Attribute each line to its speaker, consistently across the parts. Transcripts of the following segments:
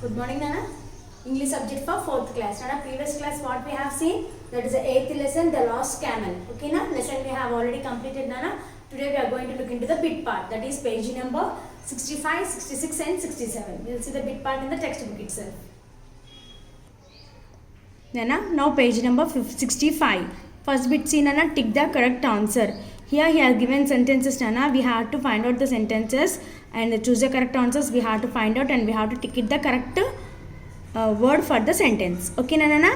Speaker 1: Good morning, Nana. English subject for 4th class. Nana, previous class what we have seen, that is the 8th lesson, the lost camel. Okay, na? Lesson we have already completed, Nana. Today we are going to look into the bit part. That is page number 65, 66 and 67. We will see the bit part in the textbook itself. Nana, now page number 65. First bit see, Nana, tick the correct answer. Here he has given sentences, Nana. We have to find out the sentences and choose the correct answers. We have to find out and we have to tick it the correct word for the sentence. Okay, Nana?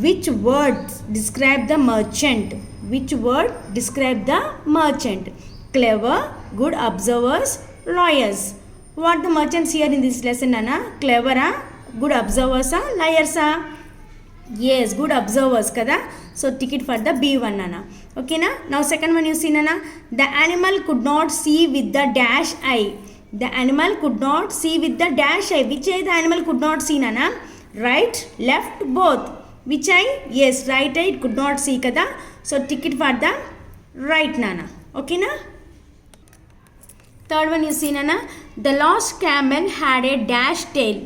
Speaker 1: Which word describe the merchant? Which word describe the merchant? Clever, good observers, lawyers. What the merchants here in this lesson, Nana? Clever, good observers, liars. Yes, good observers kada. So tick it for the B1, Nana. Okay, na? Now second one you see, Nana. The animal could not see with the dash eye. The animal could not see with the dash eye. Which eye the animal could not see, Nana? Right, left, both. Which eye? Yes, right eye it could not see kada. So tick it for the right, Nana. Okay, na? Third one you see, Nana. The lost camel had a dash tail.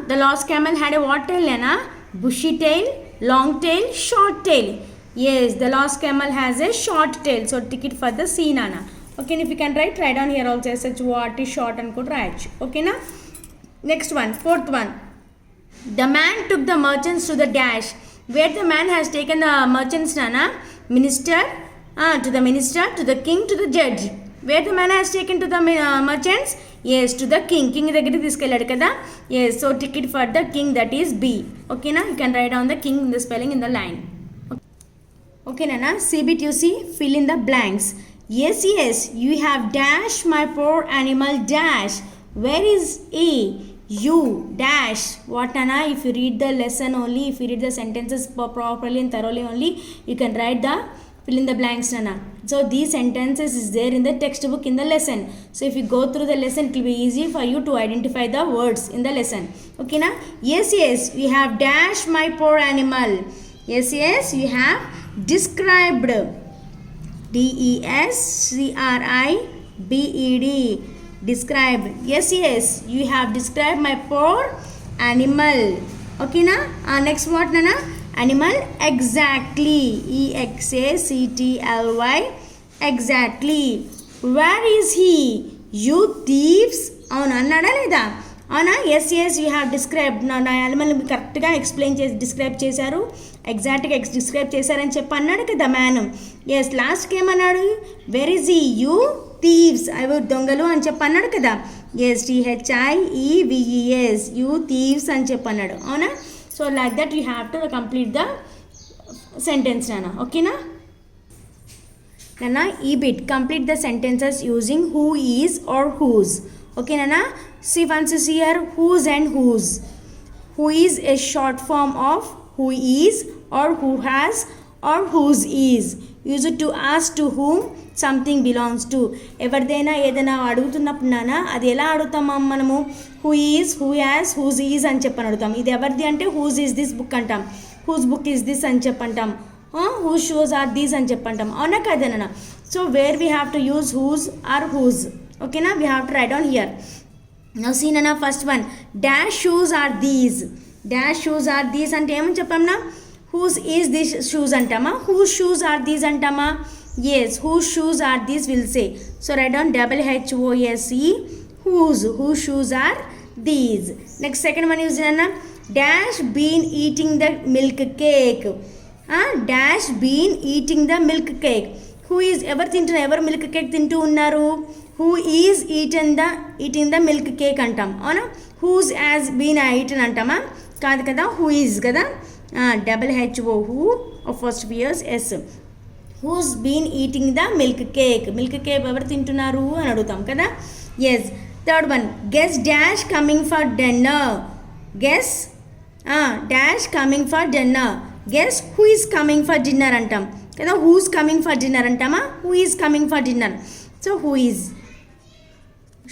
Speaker 1: The lost camel had a what tail, Nana? Bushy tail, long tail, short tail. Yes, the lost camel has a short tail. So tick it for the C, Nana. Okay, and if you can write down here also such what is short and could write. Okay, na? Next one, fourth one. The man took the merchants to the dash. Where the man has taken the merchants, Nana? Minister, to the minister, to the king, to the judge. Where the man has taken to the merchants? Yes, to the king. King దగ్గరికి తీసుకెళ్ళాడు కదా. Yes, so tick it for the king, that is B. Okay, na? You can write down the king in the spelling in the line. Okay, Nana. C bit you see, fill in the blanks. Yes, you have dash my poor animal dash. Where is A? You dash. What, Nana? If you read the lesson only, if you read the sentences properly and thoroughly only, you can write the fill in the blanks, Nana. So these sentences is there in the textbook in the lesson. So if you go through the lesson, it will be easy for you to identify the words in the lesson. Okay, na? Yes, we have dash my poor animal. Yes, you have described. DESCRIBED. Described. Yes, you have described my poor animal. Okay, na? Next what, Nana? Animal exactly. EXACTLY. Exactly. Where is he? You thieves. అవునా అన్నాడా లేదా? అవునా? Yes you have describe. నా animal కరెక్ట్గా explain చేసి describe చేశారు, ఎగ్జాక్ట్గా describe చేశారని చెప్పి అన్నాడు కదా మ్యాన్. ఎస్, లాస్ట్కి ఏమన్నాడు? వెర్ ఇస్ ఈ? You thieves. అవి దొంగలు అని చెప్పి అన్నాడు కదా. Yes, THIEVES. యూ థీవ్స్ అని చెప్పి అన్నాడు. అవునా? So like that you have to complete the sentence, నాన్న. ఓకేనా? Nana, E bit, complete the sentences using who is or whose. Okay, Nana? See once you see here, whose and whose. Who is a short form of who is or who has or whose is. Use it to ask to whom something belongs to. ఎవరిదైనా ఏదైనా అడుగుతున్నప్పుడు నాన్న అది ఎలా అడుగుతాం మనము? Who is, who has, whose is అని చెప్పని అడుగుతాం. ఇది ఎవరిది అంటే హూజ్ ఈజ్ దిస్ బుక్ అంటాం, హూజ్ బుక్ ఈజ్ దిస్ అని చెప్పంటాం, whose shoes are these అని చెప్పంటాం. అవునా కదనా? So where we have to use whose are whose. ఓకేనా? We have to write down here. Now see నాన్న, first one, dash shoes are these. Dash shoes are these అంటే ఏమని చెప్పామన్నా? Whose is this shoes అంటామా? Whose shoes are these అంటామా? Yes, whose shoes are these will say. So write down WHOSE, whose. Whose shoes are these. Next second one use నాన్న, dash been eating the milk cake. Dash been eating the milk cake. Who is, ఎవరు తింటున్నారు, ఎవరు milk cake తింటూ ఉన్నారు? Who is eating the milk cake అంటాం. అవునా? Whose has been eaten అంటామా? కాదు కదా, హూ ఈజ్ కదా. WHO, who first Pierce yes. Whose been eating the milk cake. Milk cake ఎవరు తింటున్నారు అని అడుగుతాం కదా. Yes. Third one, guess dash coming for dinner. Guess dash coming for dinner. Guess who is coming for dinner అంటాం కదా. Who's coming for dinner అంటామా? Who is coming for dinner. So who is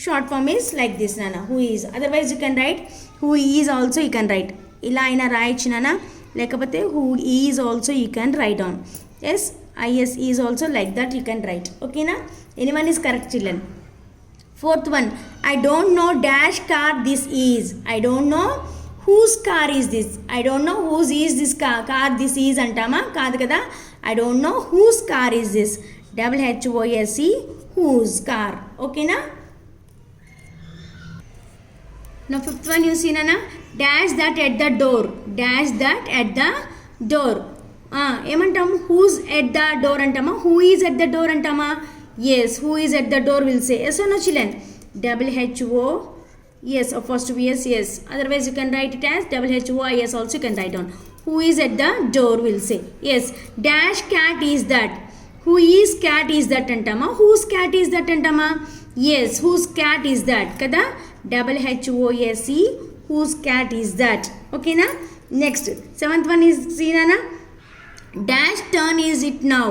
Speaker 1: short form is like this, నాన్న. Who is. Otherwise you can write who is also you can write. ఇలా అయినా రాయొచ్చు నాన్న. లేకపోతే who is also you can write on. Yes, IS is also like that you can write. ఓకేనా? Anyone is correct children. Fourth one, I don't know dash car this is. I don't know whose car is this. I don't know whose is this car. Car this is antama kaadu kada. I don't know whose car is this. WHOSE, whose car. Okay na. Now fifth one you see nana, dash that at the door. Dash that at the door. ఏమంటాము who's at the door అంటామా, who is at the door అంటామా? Yes, who is at the door will say. Yes or no children? WHO, yes, or first to be yes. Otherwise you can write it as WHOIS also you can write down. Who is at the door will say. Yes, dash cat is that. Who is cat is that antama, whose cat is that antama? Yes, whose cat is that kada. WHOSE, whose cat is that. Okay na. Next, seventh one is see na, dash turn is it now.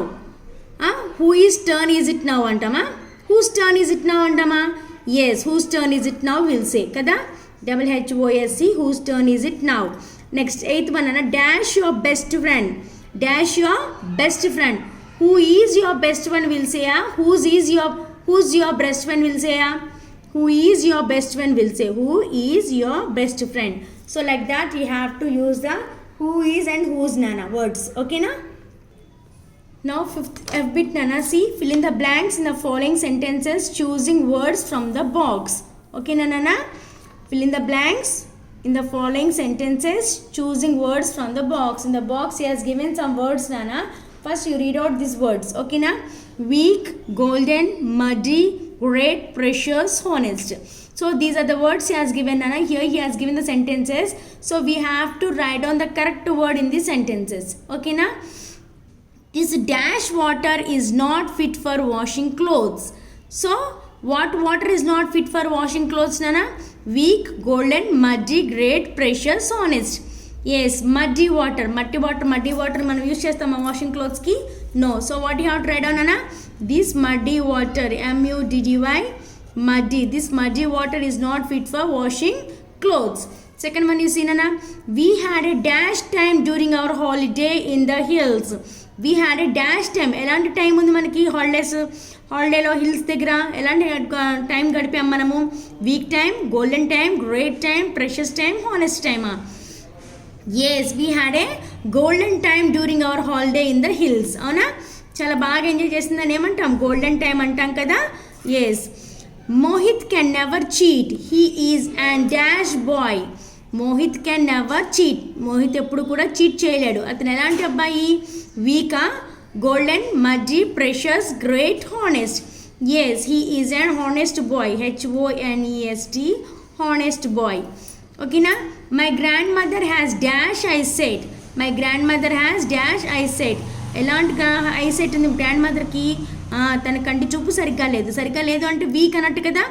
Speaker 1: Who is turn is it now antama, whose turn is it now antama? Yes, whose turn is it now will say kada. WHOSE, whose turn is it now. Next, eighth one ana, dash your best friend. Dash your best friend. Who is your best friend will say. Who's your best friend will say. Who is your best friend will say. Who is your best friend. So like that we have to use the who is and whose nana words. Okay na. Now fifth F bit nana, see, fill in the blanks in the following sentences choosing words from the box. Okay na nana, fill in the blanks in the following sentences choosing words from the box. In the box he has given some words nana. First you read out these words. Okay na. Weak, golden, muddy, great, precious, honest. So these are the words he has given nana. Here he has given the sentences, so we have to write down the correct word in these sentences. Okay na. This dash water is not fit for washing clothes. So what water is not fit for washing clothes nana? Weak, golden, muddy, great, precious, honest. Yes, muddy water మనం use చేస్తామా washing క్లోత్స్కి? No. So what you have to write down nana? This muddy water, MUDDY, muddy, this muddy water is not fit for washing clothes. Second one you see nana, we had a dash time during our holiday in the hills. We had a dash time. ఎలాంటి time ఉంది మనకి హాలిడేలో hills దగ్గర? ఎలాంటి time గడిపాం మనము? Week time, golden time, great time, precious time, honest టైమా? Yes, we had a golden time during our holiday in the hills. అవునా? చాలా బాగా ఎంజాయ్ చేసిందని ఏమంటాం? గోల్డెన్ టైం అంటాం కదా. Yes. Mohit can never cheat. He is and dash boy. Mohit can never cheat. Mohit ఎప్పుడు కూడా చీట్ చేయలేడు. అతను ఎలాంటి అబ్బాయి? వీకా, golden, muddy, precious, great, honest. Yes, he is an honest boy. HONEST, honest boy. Okay na. My grandmother has dash eyesight. My grandmother has dash eyesight. ఎలాంటి eyesight ఉంది grand మదర్కి? తన కంటి చూపు సరిగ్గా లేదు అంటే వీక్ అన్నట్టు కదా.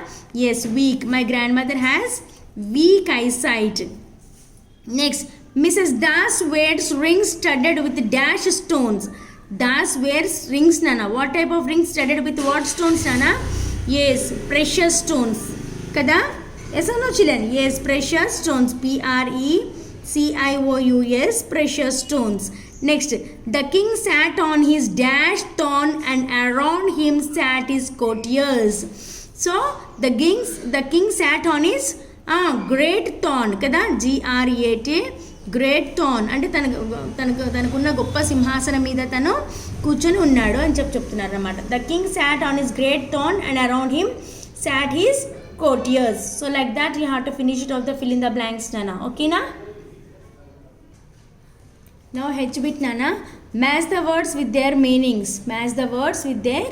Speaker 1: Yes, weak. My grand mother has weak eyesight. Next, Mrs Das wears rings studded with dash stones. Das wears rings నానా. What type of rings studded with what stones నానా? ఎస్, ప్రెషియస్ స్టోన్స్ కదా. Yes no children? Yes, precious stones. PRECIOUS, precious stones. Next, the king sat on his dash throne and around him sat his courtiers. So the king sat on his great throne kada. GREAT, great throne అంటే తనకున్న గొప్ప సింహాసనం మీద తను కూర్చొని ఉన్నాడు అని చెప్తున్నారు అన్నమాట. The king sat on his great throne and around him sat his courtiers. So like that you have to finish it off the fill in the blanks nana. Okay na. Now H bit nana, match the words with their meanings. Match the words with their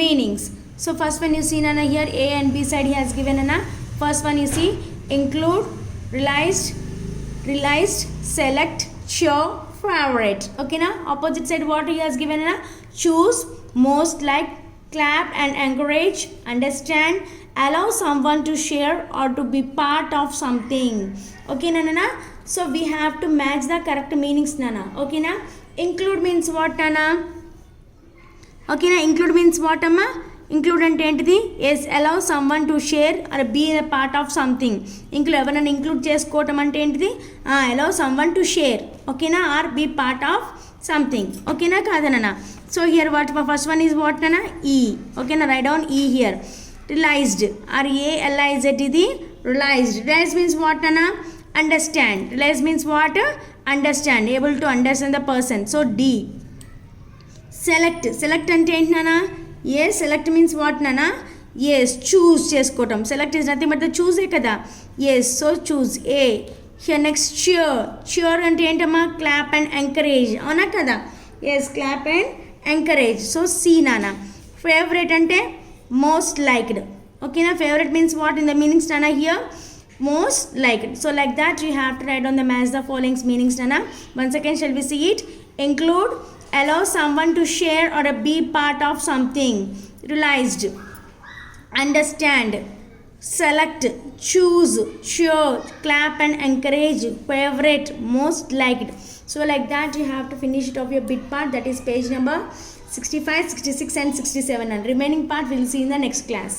Speaker 1: meanings. So first one you see nana, here A and B side he has given nana. First one you see include, realized, select, show, favorite. Okay na. Opposite side what he has given nana? Choose, most like, clap and encourage, understand, allow someone to share or to be part of something. Okay nana. So we have to match the correct meanings nana. Okay na. Include means what nana? Okay na. Include means what amma? Include అంటే ఏంటిది? Yes, allow someone to share or be a part of something. ఎవరైనా include చేసుకోవటం అంటే ఏంటిది? Allow someone to share. Okay na, or be part of something. Okay na, కాదా nana? So here what first one is what nana? E. Okay na, write down E here. realized, R-A-L-I-Z, ఇది realized. Realize means what, Nana? Understand. Realize means what? Understand, able to understand the person. So D. Select. Select అంటే ఏంటి నానా? Yes, select means what, Nana? Yes, choose చేసుకోవటం. Select is nothing but the choose కదా. Yes, so choose. A. Here next cheer. Cheer అంటే ఏంటమ్మా? Clap and encourage, అవునా కదా? Yes, clap and encourage. So C, Nana. Favorite అంటే most liked. Okay na? Favorite means what in the meanings, Nana? Here most liked. So like that you have to write on the match the following meanings, Nana. Once again shall we see it? Include, allow someone to share or be part of something. Realized, understand, select, choose, cheer, clap and encourage, favorite, most liked. So like that you have to finish it off your bit part, that is page number 65, 66 and 67, and remaining part we will see in the next class.